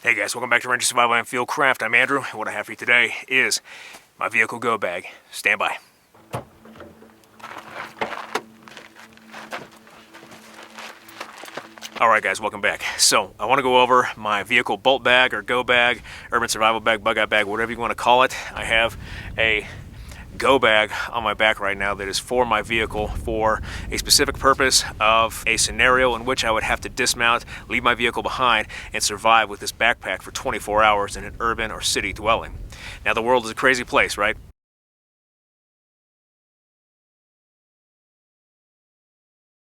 Hey guys, welcome back to Ranger Survival and Fieldcraft. I'm Andrew, and what I have for you today is my vehicle go bag. Stand by. Alright guys, welcome back. So, I want to go over my vehicle bolt bag or go bag, urban survival bag, bug out bag, whatever you want to call it. I have a go bag on my back right now that is for my vehicle for a specific purpose of a scenario in which I would have to dismount, leave my vehicle behind, and survive with this backpack for 24 hours in an urban or city dwelling. Now the world is a crazy place, right?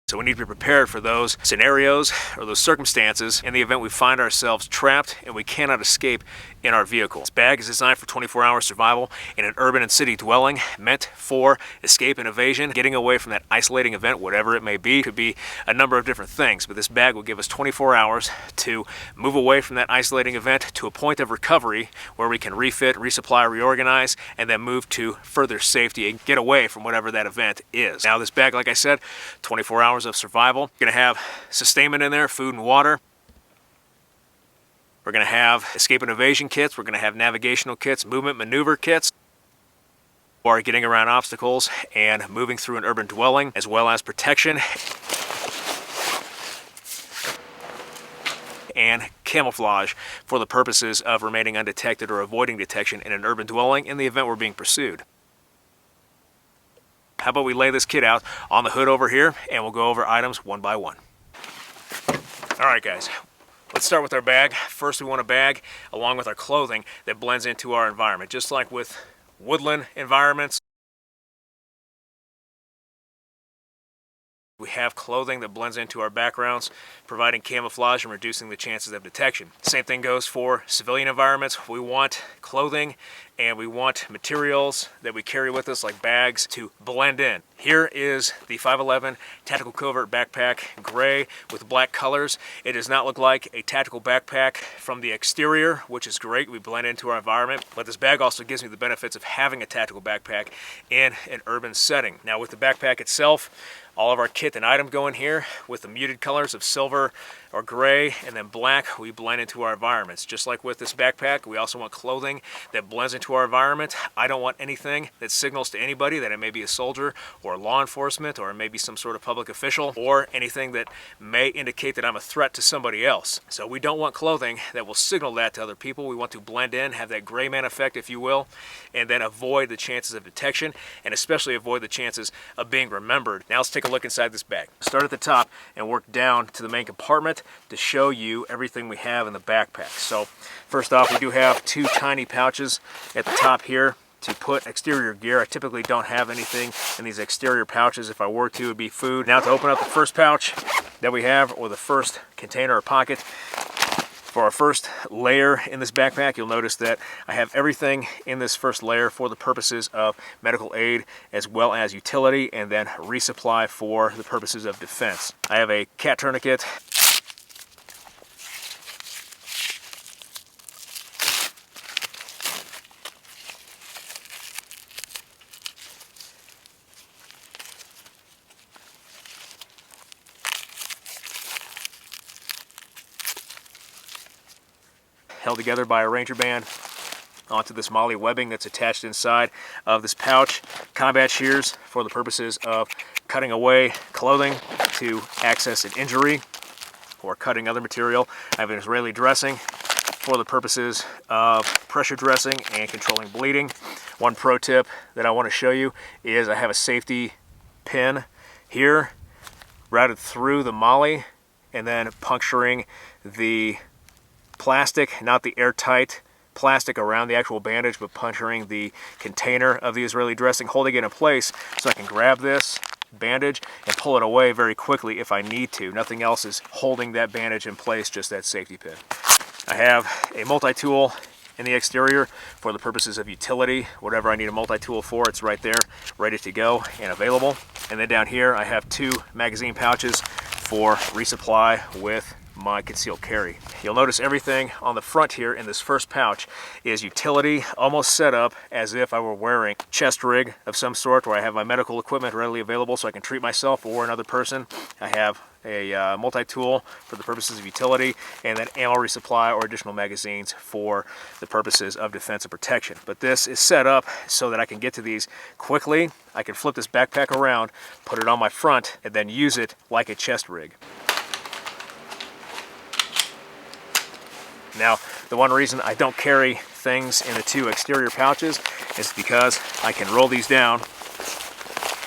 So we need to be prepared for those scenarios or those circumstances in the event we find ourselves trapped and we cannot escape in our vehicle. This bag is designed for 24-hour survival in an urban and city dwelling, meant for escape and evasion, getting away from that isolating event, whatever it may be. It could be a number of different things, but this bag will give us 24 hours to move away from that isolating event to a point of recovery where we can refit, resupply, reorganize, and then move to further safety and get away from whatever that event is. Now this bag, like I said, 24 hours of survival. We're going to have sustainment in there, food and water. We're going to have escape and evasion kits. We're going to have navigational kits, movement maneuver kits, or getting around obstacles and moving through an urban dwelling, as well as protection and camouflage for the purposes of remaining undetected or avoiding detection in an urban dwelling in the event we're being pursued. How about we lay this kit out on the hood over here and we'll go over items one by one. Alright guys, let's start with our bag. First we want a bag along with our clothing that blends into our environment. Just like with woodland environments, we have clothing that blends into our backgrounds, providing camouflage and reducing the chances of detection. Same thing goes for civilian environments. We want clothing and we want materials that we carry with us, like bags, to blend in. Here is the 511 Tactical Covert Backpack, gray with black colors. It does not look like a tactical backpack from the exterior, which is great. We blend into our environment, but this bag also gives me the benefits of having a tactical backpack in an urban setting. Now with the backpack itself, all of our kit and item go in here with the muted colors of silver or gray and then black. We blend into our environments. Just like with this backpack, we also want clothing that blends into our environment. I don't want anything that signals to anybody that it may be a soldier or law enforcement or maybe some sort of public official, or anything that may indicate that I'm a threat to somebody else. So we don't want clothing that will signal that to other people. We want to blend in, have that gray man effect, if you will, and then avoid the chances of detection and especially avoid the chances of being remembered. Now let's take a look inside this bag. Start at the top and work down to the main compartment to show you everything we have in the backpack. So first off, we do have two tiny pouches at the top here to put exterior gear. I typically don't have anything in these exterior pouches. If I were to, it would be food. Now to open up the first pouch that we have, or the first container or pocket, for our first layer in this backpack, you'll notice that I have everything in this first layer for the purposes of medical aid as well as utility, and then resupply for the purposes of defense. I have a cat tourniquet, held together by a ranger band onto this MRE webbing that's attached inside of this pouch. Combat shears for the purposes of cutting away clothing to access an injury or cutting other material. I have an Israeli dressing for the purposes of pressure dressing and controlling bleeding. One pro tip that I want to show you is I have a safety pin here routed through the MRE and then puncturing the plastic, not the airtight plastic around the actual bandage, but puncturing the container of the Israeli dressing, holding it in place so I can grab this bandage and pull it away very quickly if I need to. Nothing else is holding that bandage in place, just that safety pin. I have a multi-tool in the exterior for the purposes of utility. Whatever I need a multi-tool for, it's right there, ready to go and available. And then down here I have two magazine pouches for resupply with my concealed carry. You'll notice everything on the front here in this first pouch is utility, almost set up as if I were wearing a chest rig of some sort, where I have my medical equipment readily available so I can treat myself or another person. I have a multi-tool for the purposes of utility, and then ammo resupply or additional magazines for the purposes of defense and protection. But this is set up so that I can get to these quickly. I can flip this backpack around, put it on my front, and then use it like a chest rig. Now, the one reason I don't carry things in the two exterior pouches is because I can roll these down,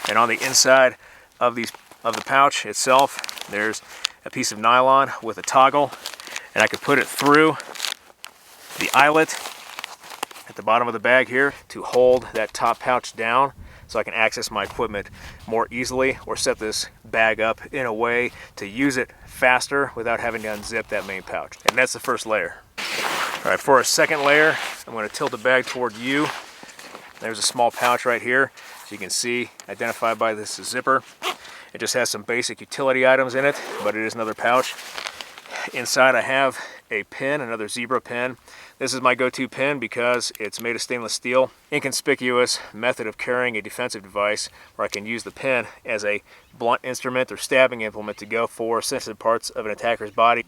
and on the inside of the pouch itself, there's a piece of nylon with a toggle, and I can put it through the eyelet at the bottom of the bag here to hold that top pouch down so I can access my equipment more easily, or set this bag up in a way to use it faster without having to unzip that main pouch. And that's the first layer. All right, for a second layer, I'm going to tilt the bag toward you. There's a small pouch right here, so you can see, identified by this zipper. It just has some basic utility items in it, but it is another pouch. Inside I have a pin, another zebra pin. This is my go-to pin because it's made of stainless steel. Inconspicuous method of carrying a defensive device where I can use the pin as a blunt instrument or stabbing implement to go for sensitive parts of an attacker's body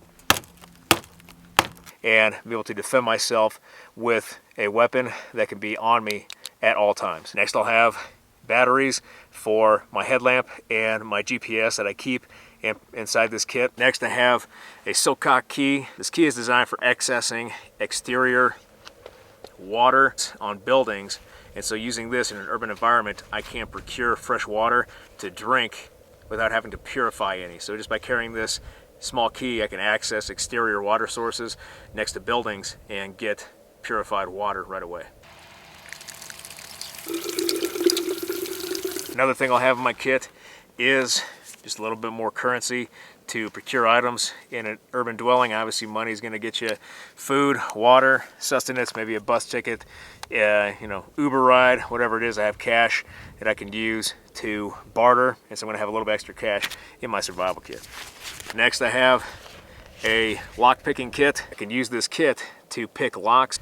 and be able to defend myself with a weapon that can be on me at all times. Next, I'll have batteries for my headlamp and my GPS that I keep inside this kit. Next, I have a Silcock Key. This key is designed for accessing exterior water on buildings, and so using this in an urban environment, I can procure fresh water to drink without having to purify any. So just by carrying this small key, I can access exterior water sources next to buildings and get purified water right away. Another thing I'll have in my kit is just a little bit more currency to procure items in an urban dwelling. Obviously, money is going to get you food, water, sustenance, maybe a bus ticket, Uber ride, whatever it is. I have cash that I can use to barter, and so I'm going to have a little bit extra cash in my survival kit. Next, I have a lock picking kit. I can use this kit to pick locks.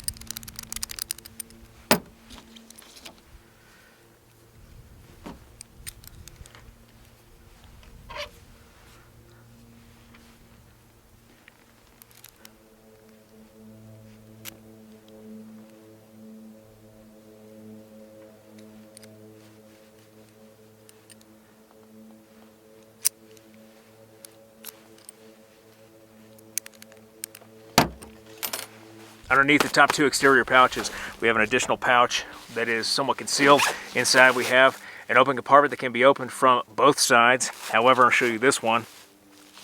Underneath the top two exterior pouches, we have an additional pouch that is somewhat concealed. Inside we have an open compartment that can be opened from both sides. However, I'll show you this one.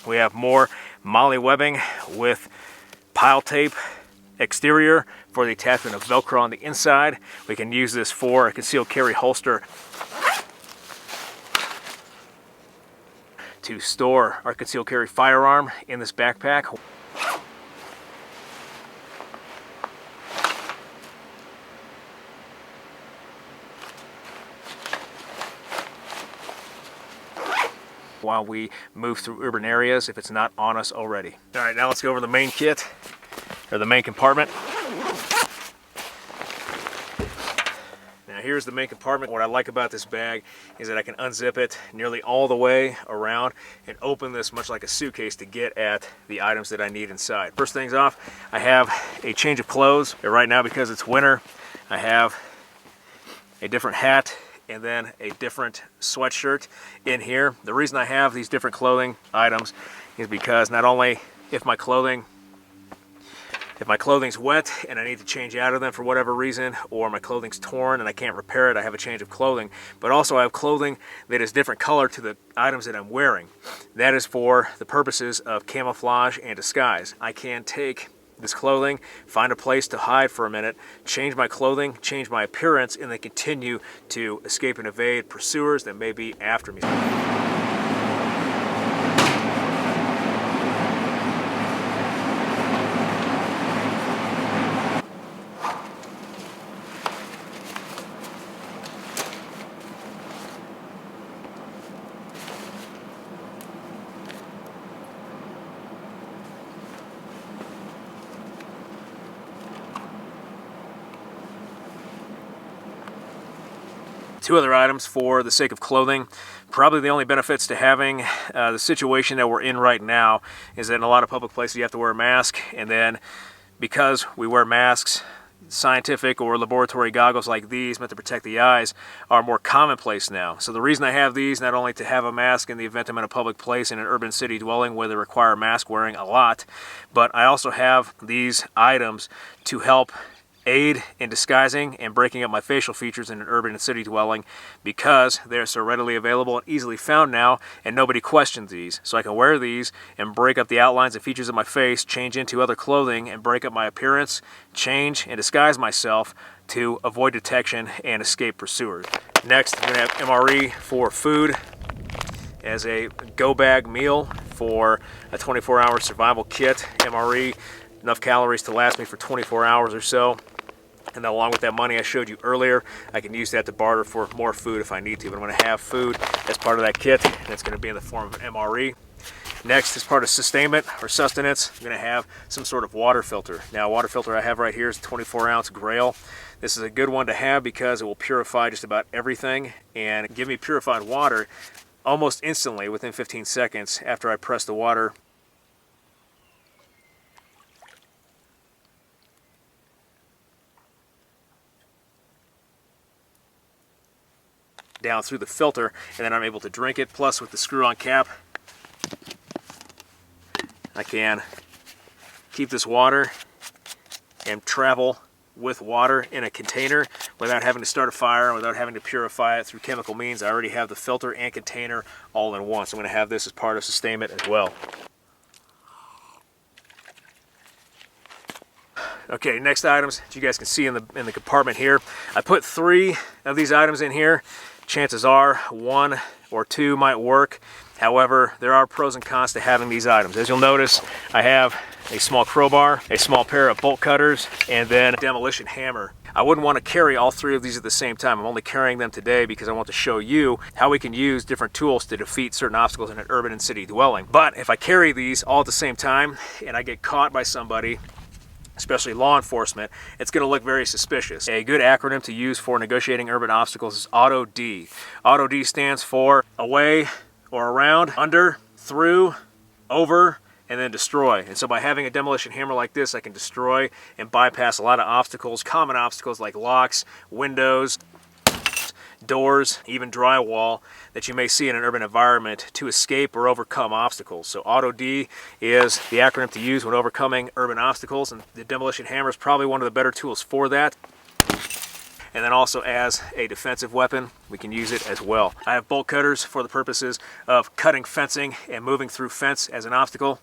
We have more moly webbing with pile tape exterior for the attachment of Velcro on the inside. We can use this for a concealed carry holster to store our concealed carry firearm in this backpack. While we move through urban areas if it's not on us already. All right, now let's go over the main kit, or the main compartment. Now here's the main compartment. What I like about this bag is that I can unzip it nearly all the way around and open this much like a suitcase to get at the items that I need inside. First things off, I have a change of clothes. Right now, because it's winter, I have a different hat and then a different sweatshirt in here. The reason I have these different clothing items is because not only if my clothing's wet and I need to change out of them for whatever reason, or my clothing's torn and I can't repair it, I have a change of clothing, but also I have clothing that is different color to the items that I'm wearing. That is for the purposes of camouflage and disguise. I can take this clothing, find a place to hide for a minute, change my clothing, change my appearance, and then continue to escape and evade pursuers that may be after me. Two other items for the sake of clothing. Probably the only benefits to having the situation that we're in right now is that in a lot of public places you have to wear a mask, and then because we wear masks, scientific or laboratory goggles like these meant to protect the eyes are more commonplace now. So the reason I have these, not only to have a mask in the event I'm in a public place in an urban city dwelling where they require mask wearing a lot, but I also have these items to help aid in disguising and breaking up my facial features in an urban and city dwelling because they're so readily available and easily found now, and nobody questions these. So I can wear these and break up the outlines and features of my face, change into other clothing and break up my appearance, change and disguise myself to avoid detection and escape pursuers. Next, I'm going to have MRE for food as a go bag meal for a 24-hour survival kit. MRE, enough calories to last me for 24 hours or so. And then along with that money I showed you earlier, I can use that to barter for more food if I need to. But I'm going to have food as part of that kit, and it's going to be in the form of an MRE. Next, as part of sustainment or sustenance, I'm going to have some sort of water filter. Now, a water filter I have right here is a 24-ounce Grayl. This is a good one to have because it will purify just about everything and give me purified water almost instantly within 15 seconds after I press the water down through the filter, and then I'm able to drink it. Plus, with the screw-on cap, I can keep this water and travel with water in a container without having to start a fire and without having to purify it through chemical means. I already have the filter and container all in one, so I'm going to have this as part of sustainment as well. Okay, next items that you guys can see in the compartment here. I put 3 of these items in here. Chances are 1 or 2 might work. However, there are pros and cons to having these items. As you'll notice, I have a small crowbar, a small pair of bolt cutters, and then a demolition hammer. I wouldn't want to carry all 3 of these at the same time. I'm only carrying them today because I want to show you how we can use different tools to defeat certain obstacles in an urban and city dwelling. But if I carry these all at the same time and I get caught by somebody, especially law enforcement, it's going to look very suspicious. A good acronym to use for negotiating urban obstacles is AUTO-D. AUTO-D stands for away or around, under, through, over, and then destroy. And so by having a demolition hammer like this, I can destroy and bypass a lot of obstacles, common obstacles like locks, windows, doors, even drywall that you may see in an urban environment to escape or overcome obstacles. So AUTO-D is the acronym to use when overcoming urban obstacles, and the demolition hammer is probably one of the better tools for that. And then also as a defensive weapon, we can use it as well. I have bolt cutters for the purposes of cutting fencing and moving through fence as an obstacle.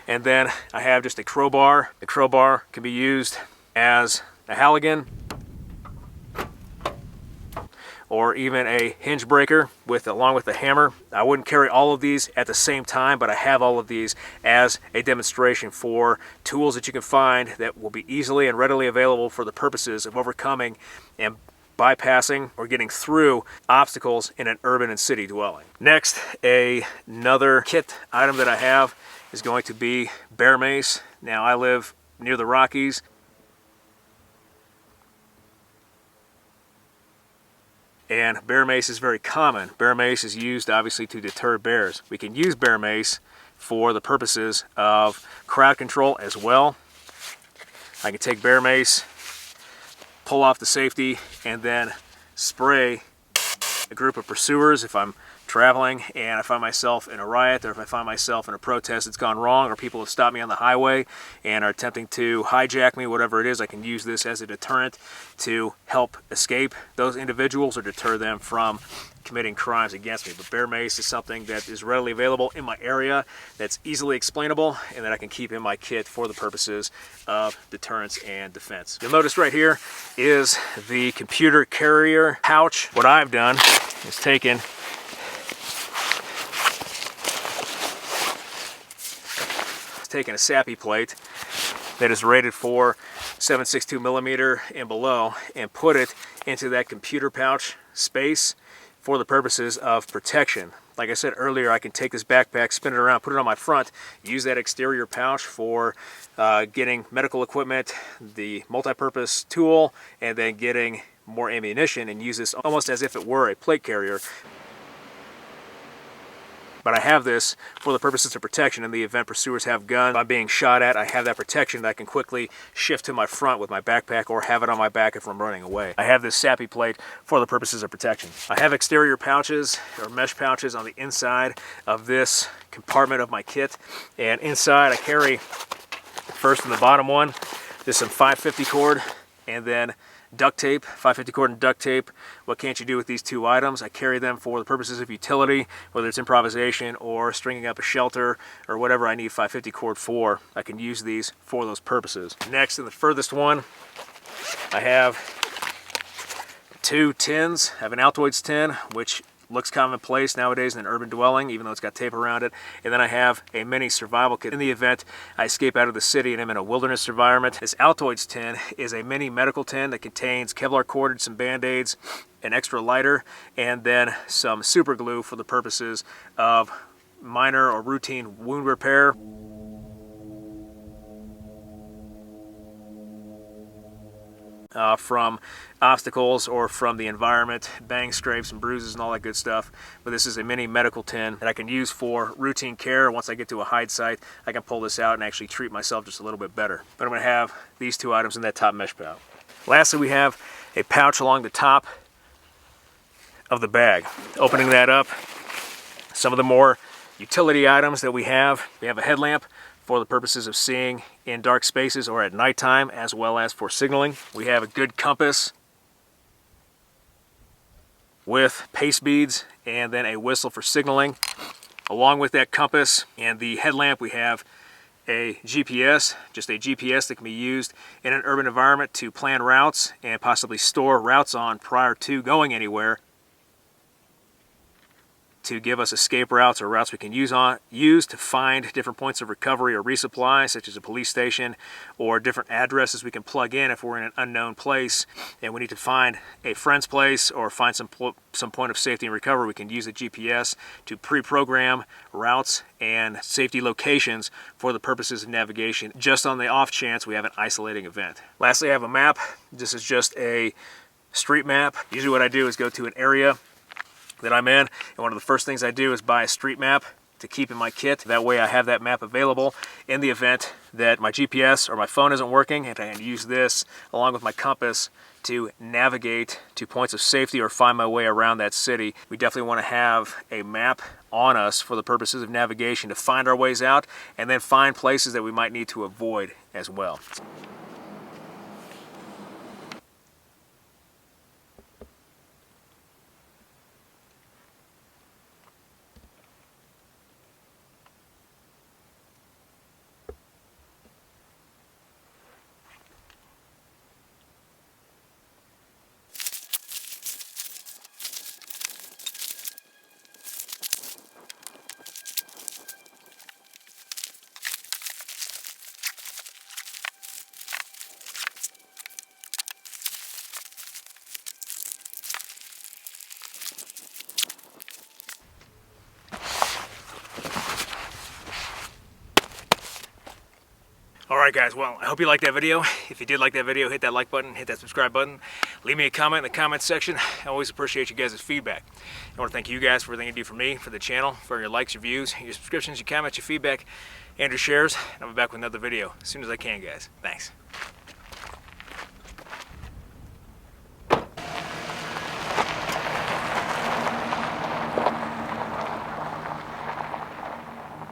And then I have just a crowbar. The crowbar can be used as a halligan or even a hinge breaker along with the hammer. I wouldn't carry all of these at the same time, but I have all of these as a demonstration for tools that you can find that will be easily and readily available for the purposes of overcoming and bypassing or getting through obstacles in an urban and city dwelling. Next, another kit item that I have is going to be bear mace. Now, I live near the Rockies, and bear mace is very common. Bear mace is used obviously to deter bears. We can use bear mace for the purposes of crowd control as well. I can take bear mace, pull off the safety, and then spray a group of pursuers if I'm traveling and I find myself in a riot, or if I find myself in a protest that's gone wrong, or people have stopped me on the highway and are attempting to hijack me, whatever it is. I can use this as a deterrent to help escape those individuals or deter them from committing crimes against me. But bear mace is something that is readily available in my area, that's easily explainable, and that I can keep in my kit for the purposes of deterrence and defense. You'll notice right here is the computer carrier pouch. What I've done is taken a SAPI plate that is rated for 7.62 millimeter and below and put it into that computer pouch space for the purposes of protection. like I said earlier, I can take this backpack, spin it around, put it on my front, use that exterior pouch for getting medical equipment, the multi-purpose tool, and then getting more ammunition, and use this almost as if it were a plate carrier. But I have this for the purposes of protection in the event pursuers have guns. If I'm being shot at, I have that protection that I can quickly shift to my front with my backpack or have it on my back if I'm running away. I have this SAPI plate for the purposes of protection. I have exterior pouches or mesh pouches on the inside of this compartment of my kit. And inside I carry, first in the bottom one, there's some 550 cord and then duct tape, 550 cord and duct tape. What can't you do with these two items? I carry them for the purposes of utility, whether it's improvisation or stringing up a shelter or whatever I need 550 cord for. I can use these for those purposes. Next, in the furthest one, I have two tins. I have an Altoids tin, which looks commonplace nowadays in an urban dwelling, even though it's got tape around it. And then I have a mini survival kit in the event I escape out of the city and I'm in a wilderness environment. This Altoids tin is a mini medical tin that contains Kevlar Cordage, some band-aids, an extra lighter, and then some super glue for the purposes of minor or routine wound repair. From obstacles or from the environment, bang, scrapes, and bruises and all that good stuff. But this is a mini medical tin that I can use for routine care. Once I get to a hide site, I can pull this out and actually treat myself just a little bit better. But I'm going to have these two items in that top mesh pouch. Lastly, we have a pouch along the top of the bag. Opening that up, some of the more utility items that we have a headlamp for the purposes of seeing in dark spaces or at nighttime, as well as for signaling. We have a good compass with paste beads and then a whistle for signaling. Along with that compass and the headlamp, we have a GPS, just a GPS that can be used in an urban environment to plan routes and possibly store routes on prior to going anywhere, to give us escape routes or routes we can use to find different points of recovery or resupply, such as a police station, or different addresses we can plug in if we're in an unknown place and we need to find a friend's place or find some point of safety and recovery. We can use the GPS to pre-program routes and safety locations for the purposes of navigation, just on the off chance we have an isolating event. Lastly, I have a map. This is just a street map. Usually what I do is go to an area that I'm in, and one of the first things I do is buy a street map to keep in my kit. That way I have that map available in the event that my GPS or my phone isn't working, and I can use this along with my compass to navigate to points of safety or find my way around that city. We definitely want to have a map on us for the purposes of navigation to find our ways out and then find places that we might need to avoid as well. Alright guys, well, I hope you liked that video. If you did like that video, hit that like button, hit that subscribe button. Leave me a comment in the comment section. I always appreciate you guys' feedback. I want to thank you guys for everything you do for me, for the channel, for your likes, your views, your subscriptions, your comments, your feedback, and your shares. And I'll be back with another video as soon as I can, guys. Thanks.